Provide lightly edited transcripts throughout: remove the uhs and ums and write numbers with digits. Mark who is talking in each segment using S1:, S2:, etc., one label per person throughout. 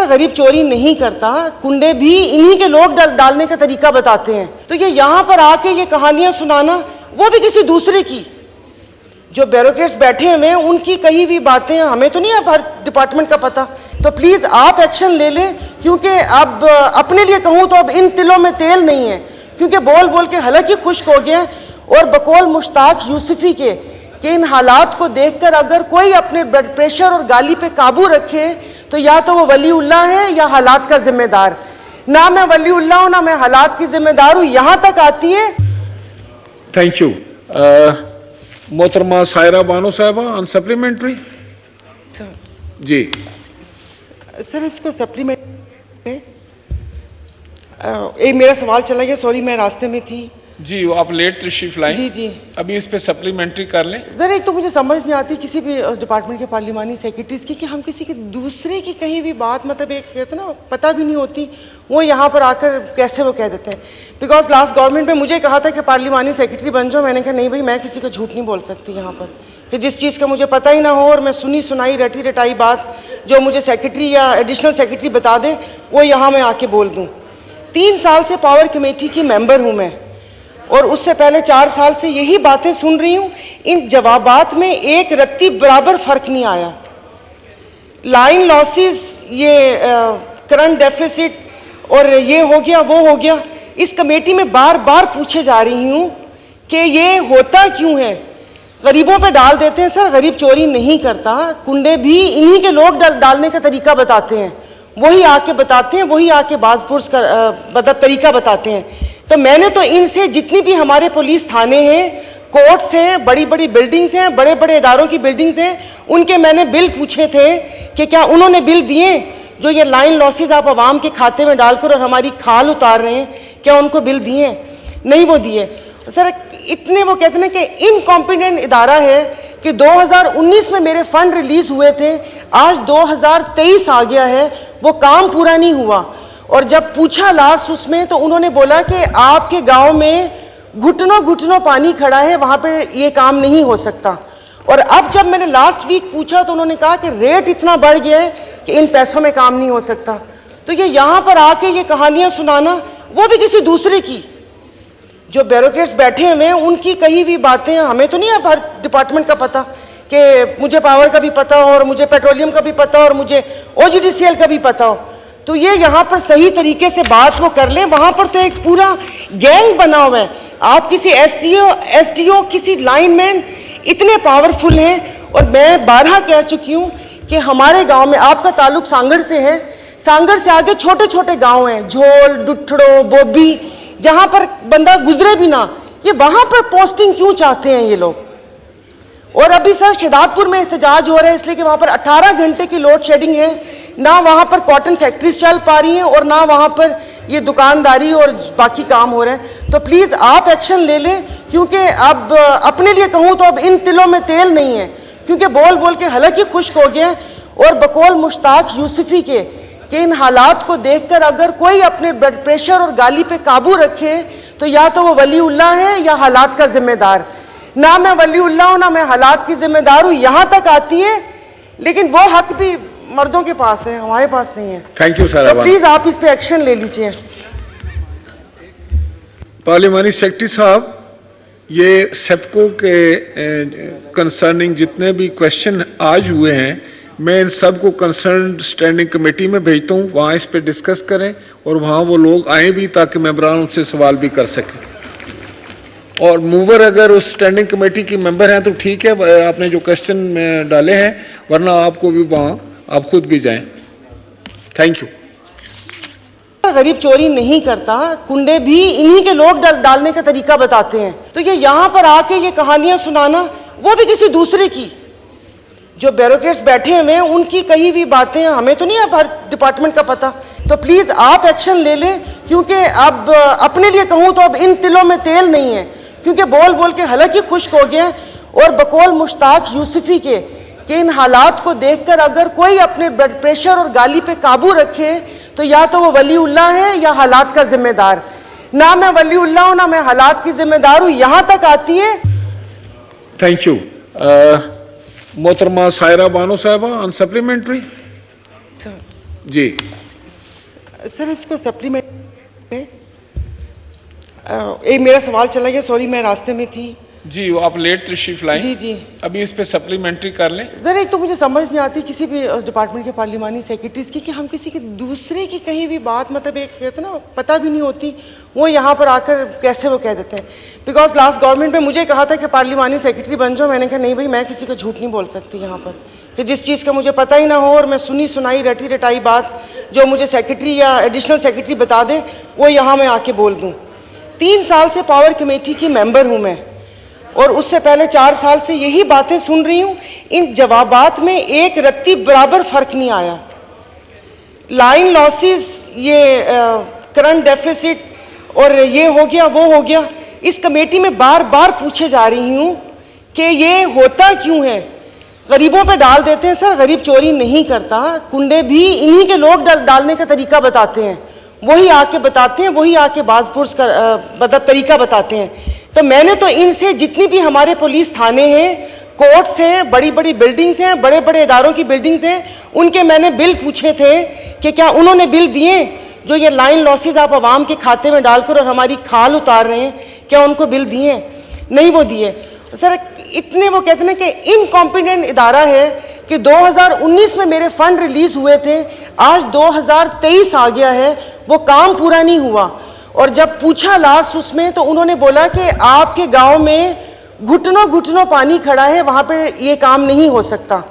S1: गरीब चोरी नहीं करता, कुंडे भी इन्हीं के लोग डालने का तरीका बताते हैं। तो ये यहाँ पर आके ये कहानियां सुनाना, वो भी किसी दूसरे की, जो ब्यूरोक्रेट्स बैठे हुए हैं उनकी कही हुई बातें, हमें तो नहीं अब हर डिपार्टमेंट का पता। तो प्लीज आप एक्शन ले लें, क्योंकि अब अपने लिए कहूँ तो अब इन तिलों में तेल नहीं है, क्योंकि बोल बोल के हालांकि खुश्क हो गया। और बकौल मुश्ताक यूसुफी के कि इन हालात को देखकर अगर कोई अपने ब्लड प्रेशर और गाली पे काबू रखे तो या तो वो वलीउल्लाह है या हालात का जिम्मेदार। ना मैं वलीउल्लाह हूं, ना मैं हालात की जिम्मेदार हूं, यहां तक आती है।
S2: Thank you. मोहतरमा सायरा बानो साहबा ऑन सप्लीमेंट्री। जी
S1: सर इसको सप्लीमेंट मेरा सवाल चला गया, सॉरी मैं रास्ते में थी।
S2: जी आप लेट तशरीफ लाएं।
S1: जी जी
S2: अभी इस पे सप्लीमेंट्री कर लें।
S1: सर एक तो मुझे समझ नहीं आती किसी भी उस डिपार्टमेंट के पार्लिमानी सेक्रेटरीज की कि हम किसी के दूसरे की कही हुई बात, मतलब एक कहते ना पता भी नहीं होती, वो यहाँ पर आकर कैसे वो कह देते हैं। बिकॉज लास्ट गवर्नमेंट में मुझे कहा था कि पार्लिमानी सेक्रेटरी बन जाओ, मैंने कहा नहीं भाई मैं किसी को झूठ नहीं बोल सकती यहाँ पर, कि जिस चीज़ का मुझे पता ही ना हो और मैं सुनी सुनाई रटी रटाई बात जो मुझे सेक्रेटरी या एडिशनल सेक्रेटरी बता दे वो यहाँ मैं आके बोल दूँ। 3 साल से पावर कमेटी की मेंबर हूँ मैं, और उससे पहले 4 साल से यही बातें सुन रही हूँ। इन जवाबात में एक रत्ती बराबर फर्क नहीं आया। लाइन लॉसेस, ये करंट डेफिसिट और ये हो गया वो हो गया, इस कमेटी में बार बार पूछे जा रही हूँ कि ये होता क्यों है। गरीबों पे डाल देते हैं। सर गरीब चोरी नहीं करता, कुंडे भी इन्हीं के लोग डालने का तरीका बताते हैं, वही आके बताते हैं, वही आके बाजपुर्स का तरीका बताते हैं। तो मैंने तो इनसे जितनी भी हमारे पुलिस थाने हैं, कोर्ट्स हैं, बड़ी बड़ी बिल्डिंग्स हैं, बड़े बड़े इदारों की बिल्डिंग्स हैं, उनके मैंने बिल पूछे थे कि क्या उन्होंने बिल दिए जो ये लाइन लॉसेस आप आवाम के खाते में डालकर और हमारी खाल उतार रहे हैं, क्या उनको बिल दिए? नहीं वो दिए। सर इतने वो कहते हैं कि इनकॉम्पिटेंट इदारा है कि 2019 में मेरे फंड रिलीज हुए थे, आज 2023 आ गया है, वो काम पूरा नहीं हुआ। और जब पूछा लास्ट उसमें तो उन्होंने बोला कि आपके गांव में घुटनों घुटनों पानी खड़ा है, वहां पे ये काम नहीं हो सकता। और अब जब मैंने लास्ट वीक पूछा तो उन्होंने कहा कि रेट इतना बढ़ गया है कि इन पैसों में काम नहीं हो सकता। तो ये यहाँ पर आके ये कहानियां सुनाना, वो भी किसी दूसरे की, जो ब्यूरोक्रेट्स बैठे हुए हैं उनकी कही हुई बातें, हमें तो नहीं अब हर डिपार्टमेंट का पता, कि मुझे पावर का भी पता हो और मुझे पेट्रोलियम का भी पता हो और मुझे OGDCL का भी पता हो। तो ये यहाँ पर सही तरीके से बात वो कर ले। वहाँ पर तो एक पूरा गैंग बना हुआ है। आप किसी SDO किसी लाइनमैन इतने पावरफुल हैं। और मैं 12 कह चुकी हूँ कि हमारे गांव में, आपका ताल्लुक सांगड़ से है, सांगड़ से आगे छोटे छोटे गांव हैं, झोल, डुठड़ो, बोबी, जहाँ पर बंदा गुजरे भी ना, ये वहाँ पर पोस्टिंग क्यों चाहते हैं ये लोग? और अभी सर शिदातपुर में एहतजाज हो रहा है इसलिए कि वहाँ पर 18 घंटे की लोड शेडिंग है, ना वहाँ पर कॉटन फैक्ट्रीज चल पा रही हैं और ना वहाँ पर ये दुकानदारी और बाकी काम हो रहे हैं। तो प्लीज़ आप एक्शन ले लें, क्योंकि अब अपने लिए कहूँ तो अब इन तिलों में तेल नहीं है, क्योंकि बोल बोल के हालांकि खुश्क हो गया। और बकौल मुश्ताक यूसुफी के कि इन हालात को देखकर अगर कोई अपने ब्लड प्रेशर और गाली पे काबू रखे तो या तो वो वलीउल्लाह है या हालात का जिम्मेदार। ना मैं वलीउल्लाह हूं, ना मैं हालात की जिम्मेदार हूं, यहां तक आती है। लेकिन वो हक भी मर्दों के पास है, हमारे पास नहीं है।
S2: Thank you sir.
S1: तो प्लीज आप इस पे एक्शन ले लीजिए।
S2: पार्लिमानी सेक्रेटरी साहब, ये सेप्को के कंसर्निंग जितने भी क्वेश्चन आज हुए हैं, मैं इन सब को कंसर्न स्टैंडिंग कमेटी में भेजता हूँ, वहाँ इस पे डिस्कस करें और वहाँ वो लोग आए भी ताकि मेंबरान उनसे सवाल भी कर सकें। और मूवर अगर उस स्टैंडिंग कमेटी की मेंबर हैं तो ठीक है, आपने जो क्वेश्चन डाले हैं, वरना आपको भी वहाँ आप खुद भी जाएं। Thank you.
S1: गरीब चोरी नहीं करता, कुंडे भी इन्हीं के लोग डालने का तरीका बताते हैं। तो ये यहाँ पर आके ये कहानियां सुनाना, वो भी किसी दूसरे की, जो ब्यूरोक्रेट्स बैठे हुए हैं उनकी कही हुई बातें, हमें तो नहीं अब हर डिपार्टमेंट का पता। तो प्लीज आप एक्शन ले लें, क्योंकि अब अपने लिए कहूँ तो अब इन तिलों में तेल नहीं है, क्योंकि बोल बोल के हालांकि खुश्क हो गया। और बकौल मुश्ताक यूसुफी के कि इन हालात को देखकर अगर कोई अपने ब्लड प्रेशर और गाली पे काबू रखे तो या तो वो वलीउल्लाह है या हालात का जिम्मेदार। ना मैं वलीउल्लाह हूं, ना मैं हालात की जिम्मेदार हूं, यहां तक आती है।
S2: Thank you. मोहतरमा सायरा बानो साहबा ऑन सप्लीमेंट्री। जी
S1: सर इसको सप्लीमेंट एक मेरा सवाल चला गया, सॉरी मैं रास्ते में थी।
S2: जी, वो आप लेट तशरीफ लाएं।
S1: जी जी
S2: अभी इस पे सप्लीमेंट्री कर लें।
S1: सर एक तो मुझे समझ नहीं आती किसी भी उस डिपार्टमेंट के पार्लिमानी सेक्रेटरीज की कि हम किसी के दूसरे की कहीं भी बात मतलब एक कहते ना पता भी नहीं होती, वो यहाँ पर आकर कैसे वो कह देते हैं। बिकॉज लास्ट गवर्नमेंट में मुझे कहा था कि पार्लिमानी सेक्रेटरी बन जाओ, मैंने कहा नहीं भाई मैं किसी को झूठ नहीं बोल सकती यहाँ पर, कि जिस चीज़ का मुझे पता ही ना हो और मैं सुनी सुनाई रटी रटाई बात जो मुझे सेक्रेटरी या एडिशनल सेक्रेटरी बता दे वो यहाँ मैं आके बोल दूँ। 3 साल से पावर कमेटी की मेंबर हूँ मैं, और उससे पहले 4 साल से यही बातें सुन रही हूँ। इन जवाबात में एक रत्ती बराबर फर्क नहीं आया। लाइन लॉसेस, ये करंट डेफिसिट और ये हो गया वो हो गया, इस कमेटी में बार बार पूछे जा रही हूँ कि ये होता क्यों है। गरीबों पे डाल देते हैं सर, गरीब चोरी नहीं करता, कुंडे भी इन्हीं के लोग डालने का तरीका बताते हैं, वही आके बताते हैं, वही आके बाजपुर्स का मतलब तरीका बताते हैं। तो मैंने तो इनसे जितनी भी हमारे पुलिस थाने हैं, कोर्ट्स हैं, बड़ी बड़ी बिल्डिंग्स हैं, बड़े बड़े इदारों की बिल्डिंग्स हैं, उनके मैंने बिल पूछे थे कि क्या उन्होंने बिल दिए जो ये लाइन लॉसेस आप आवाम के खाते में डालकर और हमारी खाल उतार रहे हैं, क्या उनको बिल दिए? नहीं वो दिए सर। इतने वो कहते हैं कि इनकॉम्पिटेंट इदारा है कि 2019 में मेरे फंड रिलीज हुए थे, आज 2023 आ गया है, वो काम पूरा नहीं हुआ। और जब पूछा लास्ट उसमें तो उन्होंने बोला कि आपके गांव में घुटनों घुटनों पानी खड़ा है, वहां पे ये काम नहीं हो सकता।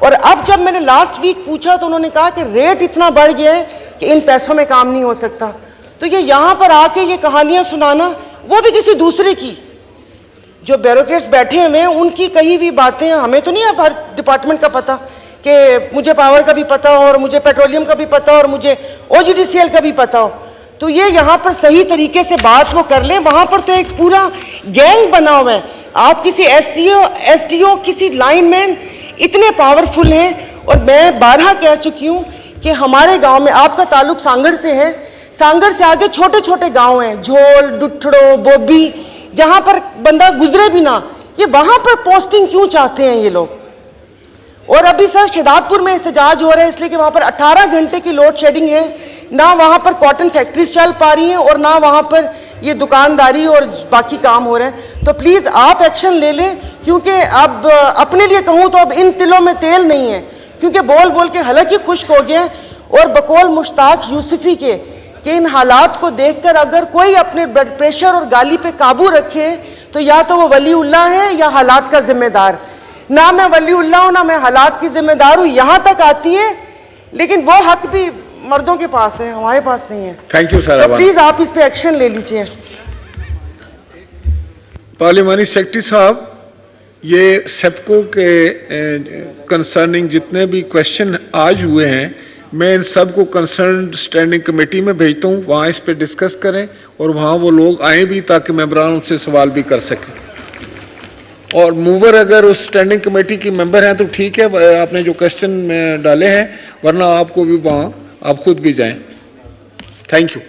S1: और अब जब मैंने लास्ट वीक पूछा तो उन्होंने कहा कि रेट इतना बढ़ गया है कि इन पैसों में काम नहीं हो सकता। तो ये यहाँ पर आके ये कहानियां सुनाना, वो भी किसी दूसरे की, जो ब्यूरोक्रेट्स बैठे हुए हैं उनकी कही हुई बातें, हमें तो नहीं अब हर डिपार्टमेंट का पता, कि मुझे पावर का भी पता हो और मुझे पेट्रोलियम का भी पता हो और मुझे OGDCL का भी पता हो। तो ये यहाँ पर सही तरीके से बात वो कर लें। वहाँ पर तो एक पूरा गैंग बना हुआ है, आप किसी SDO किसी लाइनमैन इतने पावरफुल हैं। और मैं 12 कह चुकी हूँ कि हमारे गांव में, आपका ताल्लुक सांगड़ से है, सांगड़ से आगे छोटे छोटे गांव हैं, झोल, डुठड़ो, बोबी, जहां पर बंदा गुजरे भी ना, ये वहां पर पोस्टिंग क्यों चाहते हैं ये लोग? और अभी सर शहदादपुर में एहतजाज हो रहा है इसलिए कि वहां पर 18 घंटे की लोड शेडिंग है, ना वहां पर कॉटन फैक्ट्रीज चल पा रही हैं और ना वहां पर ये दुकानदारी और बाकी काम हो रहे हैं। तो प्लीज़ आप एक्शन ले लें, क्योंकि अब अपने लिए कहूँ तो अब इन तिलों में तेल नहीं है, क्योंकि बोल बोल के हालांकि खुश्क हो गए। और बकौल मुश्ताक यूसुफी के कि इन हालात को देखकर अगर कोई अपने ब्लड प्रेशर और गाली पे काबू रखे तो या तो वो वलीउल्लाह है या हालात का जिम्मेदार। ना मैं वलीउल्लाह हूँ, ना मैं हालात की जिम्मेदार हूँ। यहाँ तक आती है, लेकिन वो हक भी मर्दों के पास है, हमारे पास नहीं है।
S2: Thank you sir.
S1: तो प्लीज आप इस पे एक्शन ले लीजिए।
S2: पार्लिमानी सेक्रेटरी साहब, ये सेप्को के कंसर्निंग जितने भी क्वेश्चन आज हुए हैं, मैं इन सब को कंसर्न स्टैंडिंग कमेटी में भेजता हूँ, वहाँ इस पे डिस्कस करें और वहाँ वो लोग आए भी ताकि मेंबरान उनसे सवाल भी कर सकें। और मूवर अगर उस स्टैंडिंग कमेटी की मेंबर हैं तो ठीक है, आपने जो क्वेश्चन डाले हैं, वरना आपको भी वहाँ आप खुद भी जाएं। Thank you.